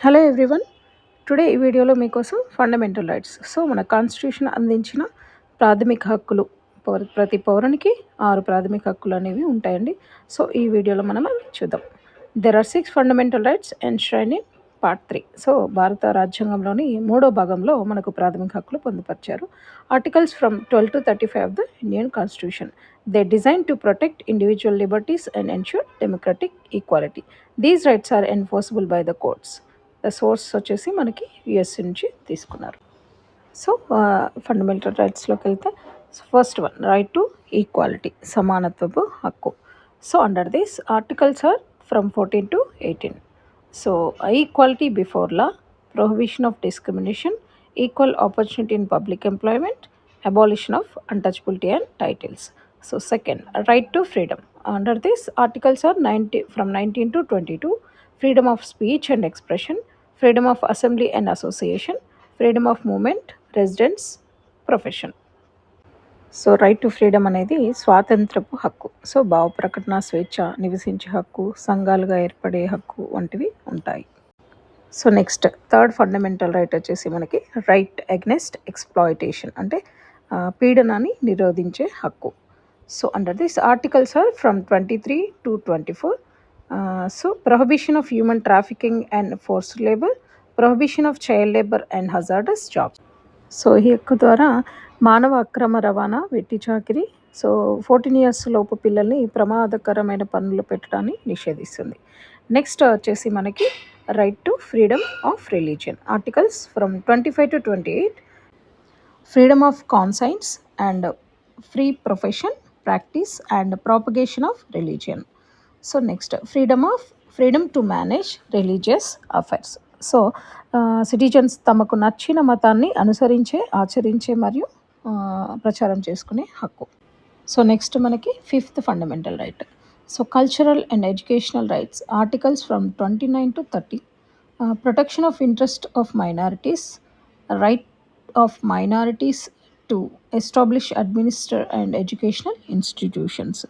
Hello everyone. Today ఈ వీడియోలో మీకోసం ఫండమెంటల్ రైట్స్. మన కాన్స్టిట్యూషన్ అందించిన ప్రాథమిక హక్కులు, ప్రతి పౌరునికి 6 ప్రాథమిక హక్కులు అనేవి ఉంటాయండి. ఈ వీడియోలో మనం అవి చూద్దాం. There are 6 fundamental rights enshrined in part 3. భారత రాజ్యాంగంలోని 3వ భాగంలో మనకు ప్రాథమిక హక్కులు పొందుపరిచారు. Articles from 12 to 35 of the Indian constitution. They designed to protect individual liberties and ensure democratic equality. These rights are enforceable by the courts. The source వచ్చేసి మనకి యుఎస్ నుంచి తీసుకున్నారు. ఫండమెంటల్ రైట్స్లోకి వెళ్తే first one, right to equality, సమానత్వపు హక్కు. Under this articles are from 14 to 18. Equality before law, prohibition of discrimination, equal opportunity in public employment, abolition of untouchability and titles. Second, right to freedom. Under this, articles are from 19 to 22. Freedom of speech and expression, freedom of assembly and association, freedom of movement, residence, profession. Right to freedom అనేది స్వాతంత్రపు హక్కు. భావ ప్రకటన స్వేచ్ఛ, నివసించే హక్కు, సంఘాలుగా ఏర్పడే హక్కు వంటివి ఉంటాయి. నెక్స్ట్ థర్డ్ ఫండమెంటల్ రైట్ వచ్చేసి మనకి రైట్ అగెన్స్ట్ ఎక్స్ప్లాయిటేషన్, అంటే పీడనాన్ని నిరోధించే హక్కు. Under this, articles are from 23 to 24. Prohibition of human trafficking and forced labor, prohibition of child labor and hazardous jobs. ఈ హక్కు ద్వారా మానవ అక్రమ రవాణా, వెట్టి చాకిరి, 14 years లోపు పిల్లల్ని ప్రమాదకరమైన పనులు పెట్టడాన్ని నిషేధిస్తుంది. నెక్స్ట్ వచ్చేసి మనకి right to freedom of religion. Articles from 25 to 28. Freedom of conscience and free profession, practice and propagation of religion. Next freedom to manage religious affairs. Citizens తమకు నచ్చిన మతాన్ని అనుసరించే, ఆచరించే మరియు ప్రచారం చేసుకునే హక్కు. నెక్స్ట్ మనకి fifth fundamental right. Cultural and educational rights. Articles from 29 to 30. Protection of interest of minorities, right of minorities to establish, administer and educational institutions.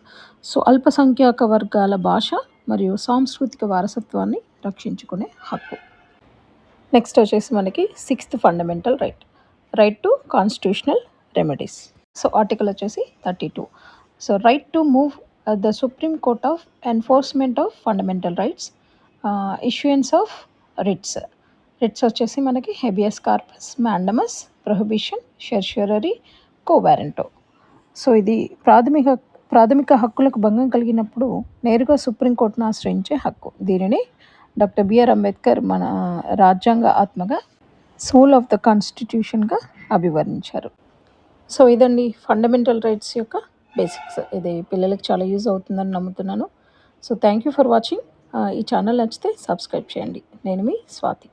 అల్పసంఖ్యాక వర్గాల భాష మరియు సాంస్కృతిక వారసత్వాన్ని రక్షించుకునే హక్కు. నెక్స్ట్ వచ్చేసి మనకి sixth fundamental right, right to constitutional remedies. Article వచ్చేసి 32. Right to move the supreme court of enforcement of fundamental rights, issuance of writs. Writs వచ్చేసి మనకి habeas corpus, mandamus, prohibition, certiorari, quo warranto. ఇది ప్రాథమిక హక్కులకు భంగం కలిగినప్పుడు నేరుగా సుప్రీంకోర్టును ఆశ్రయించే హక్కు. దీనిని డాక్టర్ బిఆర్ అంబేద్కర్ మన రాజ్యాంగ ఆత్మగా, సోల్ ఆఫ్ ద కాన్స్టిట్యూషన్గా అభివర్ణించారు. ఇదండి ఫండమెంటల్ రైట్స్ యొక్క బేసిక్స్. ఇది పిల్లలకు చాలా యూజ్ అవుతుందని నమ్ముతున్నాను. Thank you for watching. ఈ ఛానల్ నచ్చితే సబ్స్క్రైబ్ చేయండి. నేను మీ స్వాతి.